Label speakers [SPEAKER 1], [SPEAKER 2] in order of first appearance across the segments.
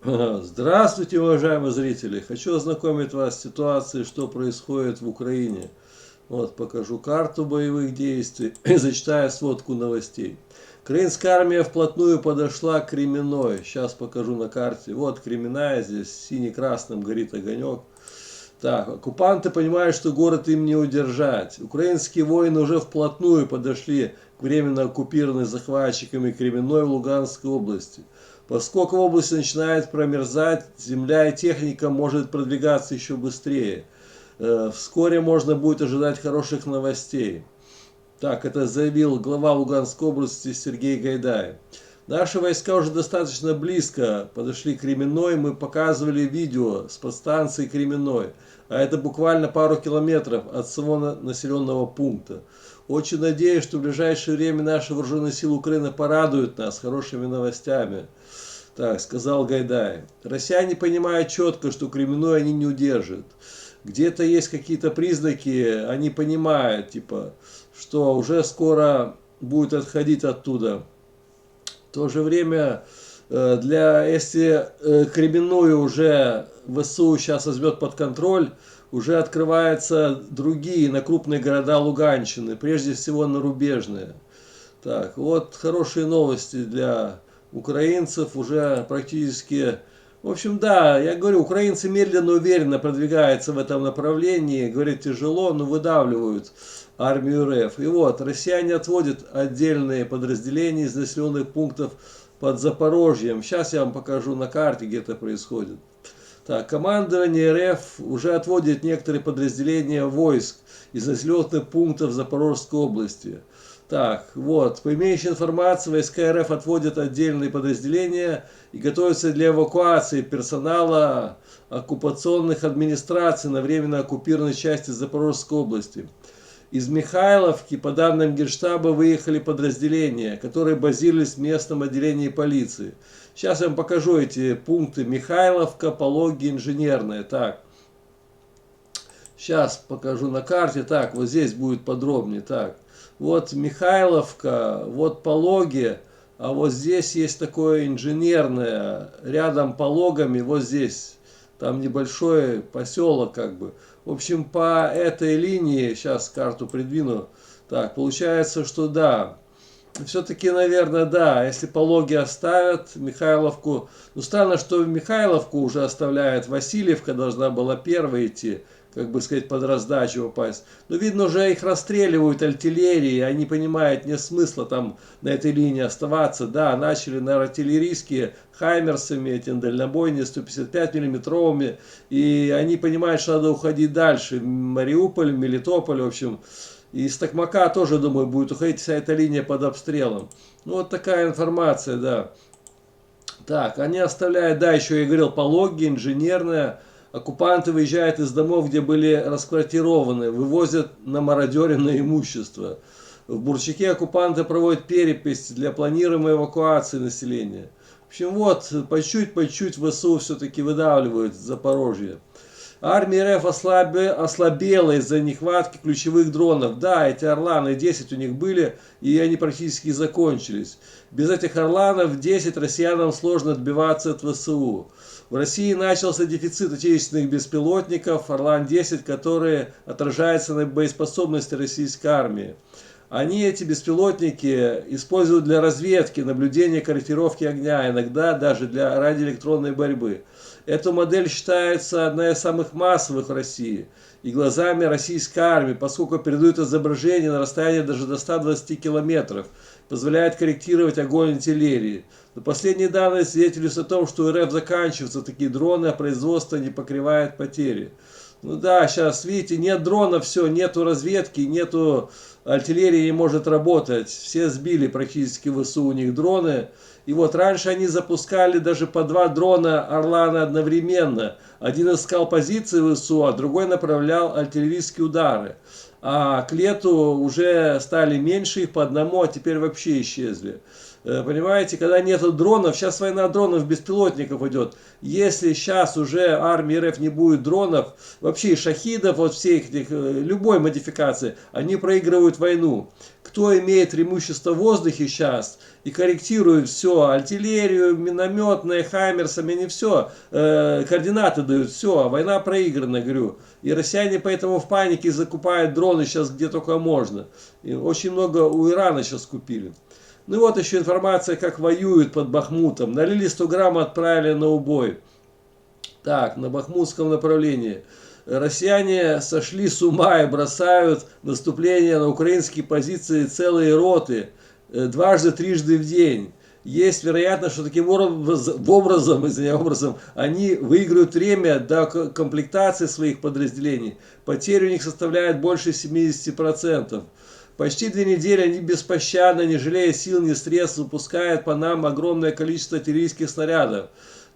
[SPEAKER 1] Здравствуйте, уважаемые зрители! Хочу ознакомить вас с ситуацией, что происходит в Украине. Вот, покажу карту боевых действий и зачитаю сводку новостей. Украинская армия вплотную подошла к Кременной. Сейчас покажу на карте. Вот Кременная, здесь сине-красным горит огонек. Так, оккупанты понимают, что город им не удержать. Украинские воины уже вплотную подошли к временно оккупированной захватчиками Кременной в Луганской области. Поскольку в области начинает промерзать, земля и техника может продвигаться еще быстрее. Вскоре можно будет ожидать хороших новостей. Так, это заявил глава Луганской области Сергей Гайдай. Наши войска уже достаточно близко подошли к Кременной. Мы показывали видео с подстанции Кременной. А это буквально пару километров от самого населенного пункта. Очень надеюсь, что в ближайшее время наши вооруженные силы Украины порадуют нас хорошими новостями. Так, сказал Гайдай. Россияне понимают четко, что Кременной они не удержат. Где-то есть какие-то признаки, они понимают, типа, что уже скоро будет отходить оттуда. В то же время, если Кременную уже ВСУ сейчас возьмет под контроль, уже открываются другие на крупные города Луганщины, прежде всего на рубежные. Так, вот хорошие новости для украинцев, уже практически... В общем, да, я говорю, украинцы медленно, уверенно продвигаются в этом направлении, говорят, тяжело, но выдавливают армию РФ. И вот, россияне отводят отдельные подразделения из населенных пунктов под Запорожьем. Сейчас я вам покажу на карте, где это происходит. Так, командование РФ уже отводит некоторые подразделения войск из населенных пунктов Запорожской области. Так, вот, по имеющей информации, войска РФ отводят отдельные подразделения и готовятся для эвакуации персонала оккупационных администраций на временно оккупированной части Запорожской области. Из Михайловки, по данным Генштаба, выехали подразделения, которые базировались в местном отделении полиции. Сейчас я вам покажу эти пункты. Михайловка, Пологи, Инженерная. Так, сейчас покажу на карте. Так, вот здесь будет подробнее. Так, вот Михайловка, вот Пологи, а вот здесь есть такое Инженерное, рядом Пологами, вот здесь. Там небольшой поселок как бы. В общем, по этой линии, сейчас карту придвину, так, получается, что да, все-таки, наверное, да, если Пологи оставят Михайловку, ну странно, что Михайловку уже оставляет, Васильевка должна была первой идти, как бы сказать, под раздачу попасть. Но видно, уже их расстреливают артиллерией, они понимают, нет смысла там на этой линии оставаться. Да, начали на артиллерийские хаймерсами, эти дальнобойные 155 миллиметровыми, и они понимают, что надо уходить дальше. Мариуполь, Мелитополь, в общем. И из Токмака тоже, думаю, будет уходить вся эта линия под обстрелом. Ну, вот такая информация, да. Так, они оставляют, да, еще я говорил, Пологи, Инженерная. Оккупанты выезжают из домов, где были расквартированы, вывозят на мародеренное имущество. В Бурчаке оккупанты проводят перепись для планируемой эвакуации населения. В общем, вот, по чуть-чуть ВСУ все-таки выдавливают Запорожье. Армия РФ ослабела из-за нехватки ключевых дронов. Да, эти Орланы 10 у них были, и они практически закончились. Без этих Орланов 10 россиянам сложно отбиваться от ВСУ. В России начался дефицит отечественных беспилотников Орлан-10, которые отражаются на боеспособности российской армии. Они, эти беспилотники, используют для разведки, наблюдения, корректировки огня, иногда даже для радиоэлектронной борьбы. Эта модель считается одной из самых массовых в России и глазами российской армии, поскольку передают изображение на расстоянии даже до 120 километров, позволяет корректировать огонь артиллерии. Но последние данные свидетельствуют о том, что у РФ заканчиваются такие дроны, а производство не покрывает потери. Ну да, сейчас, видите, нет дронов, все, нету разведки, нету артиллерии, не может работать. Все сбили практически ВСУ у них дроны. И вот раньше они запускали даже по 2 дрона Орлана одновременно. Один искал позиции ВСУ, а другой направлял артиллерийские удары. А к лету уже стали меньше их по одному, а теперь вообще исчезли. Понимаете, когда нету дронов, сейчас война дронов, беспилотников идет. Если сейчас уже армии РФ не будет дронов, вообще и шахидов, вот всех этих, любой модификации, они проигрывают войну. Кто имеет преимущество в воздухе сейчас и корректирует все, артиллерию, минометные, хаймерсами, не все, координаты дают, все, война проиграна, говорю. И россияне поэтому в панике закупают дроны сейчас где только можно. И очень много у Ирана сейчас купили. Ну и вот еще информация, как воюют под Бахмутом. Налили 100 грамм, отправили на убой. Так, на бахмутском направлении. Россияне сошли с ума и бросают наступление на украинские позиции целые роты. Дважды, трижды в день. Есть вероятность, что таким образом они выиграют время до комплектации своих подразделений. Потери у них составляют больше 70%. Почти 2 недели они беспощадно, не жалея сил, ни средств, выпускают по нам огромное количество артиллерийских снарядов.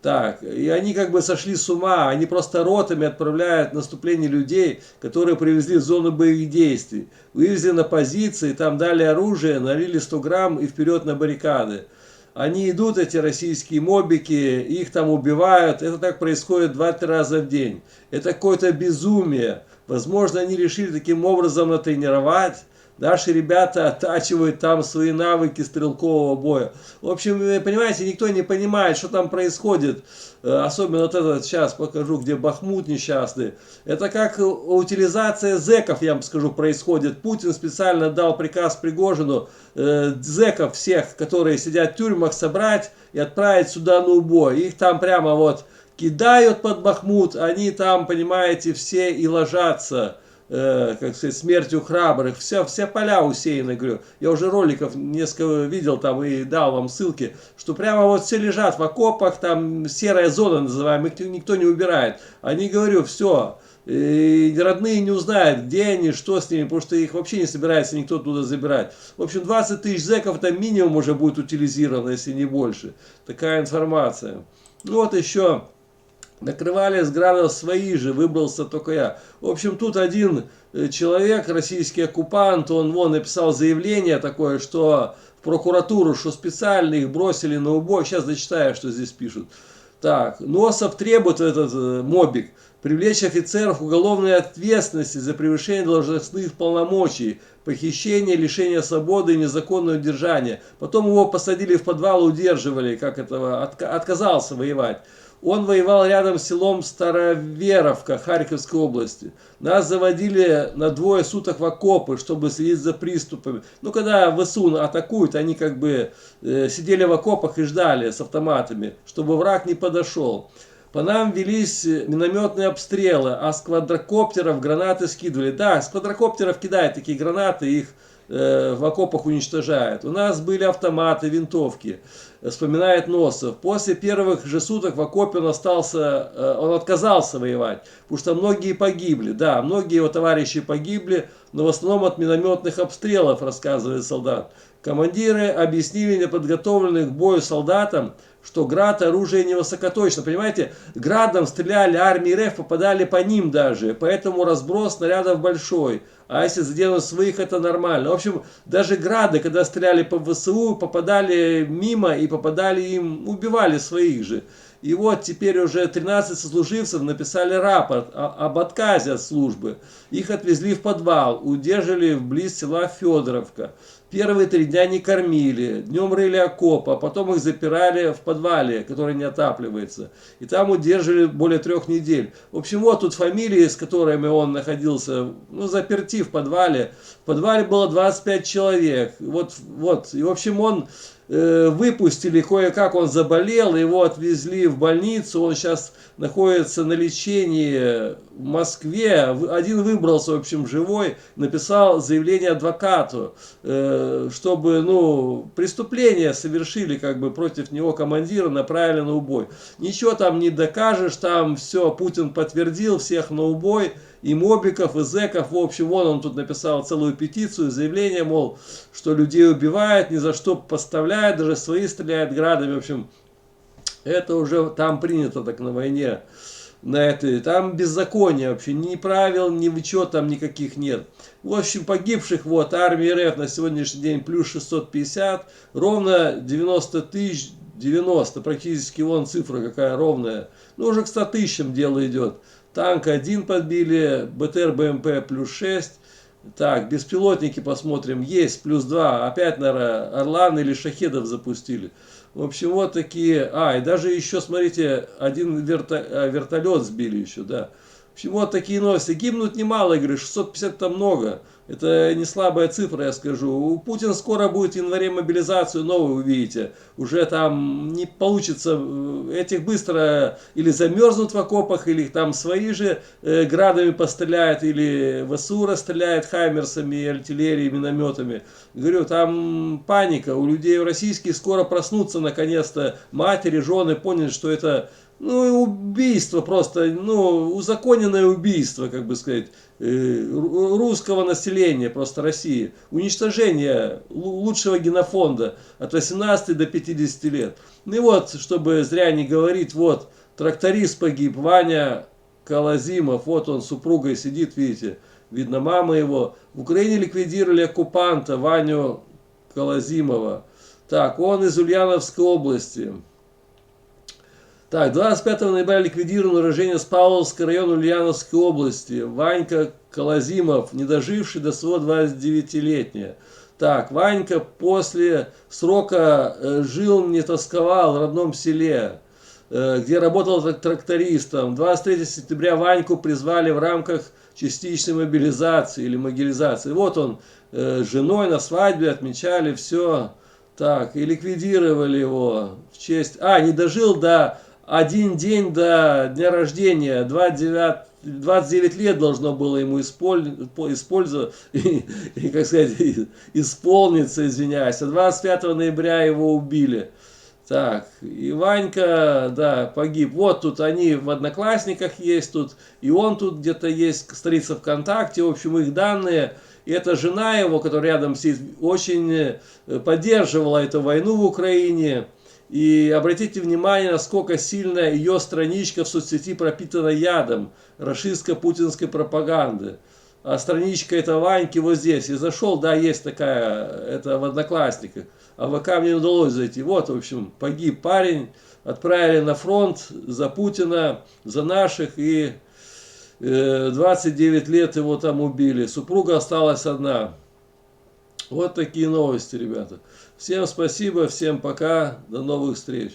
[SPEAKER 1] Так, и они как бы сошли с ума, они просто ротами отправляют наступление людей, которые привезли в зону боевых действий. Вывезли на позиции, там дали оружие, налили 100 грамм и вперед на баррикады. Они идут, эти российские мобики, их там убивают. Это так происходит 2-3 раза в день. Это какое-то безумие. Возможно, они решили таким образом натренировать. Наши ребята оттачивают там свои навыки стрелкового боя. В общем, понимаете, никто не понимает, что там происходит. Особенно вот этот, сейчас покажу, где Бахмут несчастный. Это как утилизация зэков, я вам скажу, происходит. Путин специально дал приказ Пригожину зэков всех, которые сидят в тюрьмах, собрать и отправить сюда на убой. Их там прямо вот кидают под Бахмут, они там, понимаете, все и ложатся. Как сказать, смертью храбрых, все поля усеяны, говорю. Я уже роликов несколько видел там и дал вам ссылки, что прямо вот все лежат в окопах, там серая зона называемая, их никто не убирает. Они, говорю, все, и родные не узнают, где они, что с ними, потому что их вообще не собирается никто туда забирать. В общем, 20 тысяч зэков там минимум уже будет утилизировано, если не больше. Такая информация. Ну вот еще... Накрывали с градов свои же, выбрался только я. В общем, тут один человек, российский оккупант, он вон написал заявление такое, что в прокуратуру, что специально их бросили на убой. Сейчас зачитаю, что здесь пишут. Так, Носов требует, этот мобик, привлечь офицеров к уголовной ответственности за превышение должностных полномочий, похищение, лишение свободы и незаконное удержание. Потом его посадили в подвал, удерживали, как этого, отказался воевать. Он воевал рядом с селом Староверовка Харьковской области. Нас заводили на 2 суток в окопы, чтобы следить за приступами. Ну, когда ВСУ атакуют, они как бы сидели в окопах и ждали с автоматами, чтобы враг не подошел. По нам велись минометные обстрелы, а с квадрокоптеров гранаты скидывали. Да, с квадрокоптеров кидают такие гранаты, их в окопах уничтожают. У нас были автоматы, винтовки, вспоминает Носов. После первых же суток в окопе он отказался воевать, потому что многие погибли. Да, многие его товарищи погибли, но в основном от минометных обстрелов, рассказывает солдат. Командиры объяснили неподготовленным к бою солдатам, что град оружие не высокоточно. Понимаете, градом стреляли армии РФ, попадали по ним даже. Поэтому разброс снарядов большой. А если заденут своих, это нормально. В общем, даже грады, когда стреляли по ВСУ, попадали мимо и попадали им, убивали своих же. И вот теперь уже 13 сослуживцев написали рапорт об отказе от службы. Их отвезли в подвал, удержали вблизи села Федоровка. Первые 3 дня не кормили, днем рыли окоп, а потом их запирали в подвале, который не отапливается. И там удерживали более 3 недель. В общем, вот тут фамилии, с которыми он находился, ну, заперти в подвале. В подвале было 25 человек. Вот. И, в общем, он выпустили, кое-как он заболел, его отвезли в больницу, он сейчас находится на лечении в Москве. Один выбрался, в общем, живой, написал заявление адвокату, чтобы, ну, преступление совершили как бы против него командира, направили на убой. Ничего там не докажешь, там все, Путин подтвердил, всех на убой, и мобиков, и зэков. В общем, вон он тут написал целую петицию, заявление, мол, что людей убивают, ни за что поставляют, даже свои стреляют градами. В общем, это уже там принято так на войне. на этой, там беззакония вообще, ни правил, ни учет там никаких нет. В общем, погибших, вот, армии РФ на сегодняшний день плюс 650, ровно 90 тысяч, 90, практически вон цифра какая ровная. Ну, уже к 100 тысячам дело идет. Танк 1 подбили, БТР БМП плюс 6. Так, беспилотники посмотрим, есть плюс 2, опять, наверное, Орлан или Шахедов запустили. В общем, вот такие, и даже еще, смотрите, один вертолет сбили еще, да. В общем, вот такие новости. Гибнут немало, я говорю, 650 это много. Это не слабая цифра, я скажу. У Путина скоро будет в январе мобилизацию новую, вы видите. Уже там не получится, этих быстро или замерзнут в окопах, или их там свои же градами постреляют, или ВСУ расстреляет хаймерсами, артиллерией, минометами. Говорю, там паника. У людей российских скоро проснутся наконец-то матери, жены, поняли, что это... Ну, убийство просто, ну, узаконенное убийство, как бы сказать, русского населения, просто России. Уничтожение лучшего генофонда от 18 до 50 лет. Ну и вот, чтобы зря не говорить, вот, тракторист погиб, Ваня Колозимов, вот он с супругой сидит, видите, видно мама его. В Украине ликвидировали оккупанта Ваню Колозимова. Так, он из Ульяновской области. Так, 25 ноября ликвидирован уроженец Павловского района Ульяновской области. Ванька Колозимов, не доживший до своего 29-летия. Так, Ванька после срока жил, не тосковал в родном селе, где работал трактористом. 23 сентября Ваньку призвали в рамках частичной мобилизации или могилизации. Вот он с женой на свадьбе отмечали все. Так, и ликвидировали его в честь... не дожил до... Один день до дня рождения, 29 лет должно было ему использовать, и, как сказать, исполниться, извиняюсь. А 25 ноября его убили. Так, и Ванька, да, погиб. Вот тут они в Одноклассниках есть, тут и он тут где-то есть, страница ВКонтакте, в общем, их данные. И эта жена его, которая рядом сидит, очень поддерживала эту войну в Украине. И обратите внимание, насколько сильно ее страничка в соцсети пропитана ядом рашистско-путинской пропаганды. А страничка этой Ваньки вот здесь. И зашел, да, есть такая, это в Одноклассниках. А в ВК мне удалось зайти. Вот, в общем, погиб парень. Отправили на фронт за Путина, за наших. И 29 лет его там убили. Супруга осталась одна. Вот такие новости, ребята. Всем спасибо, всем пока, до новых встреч.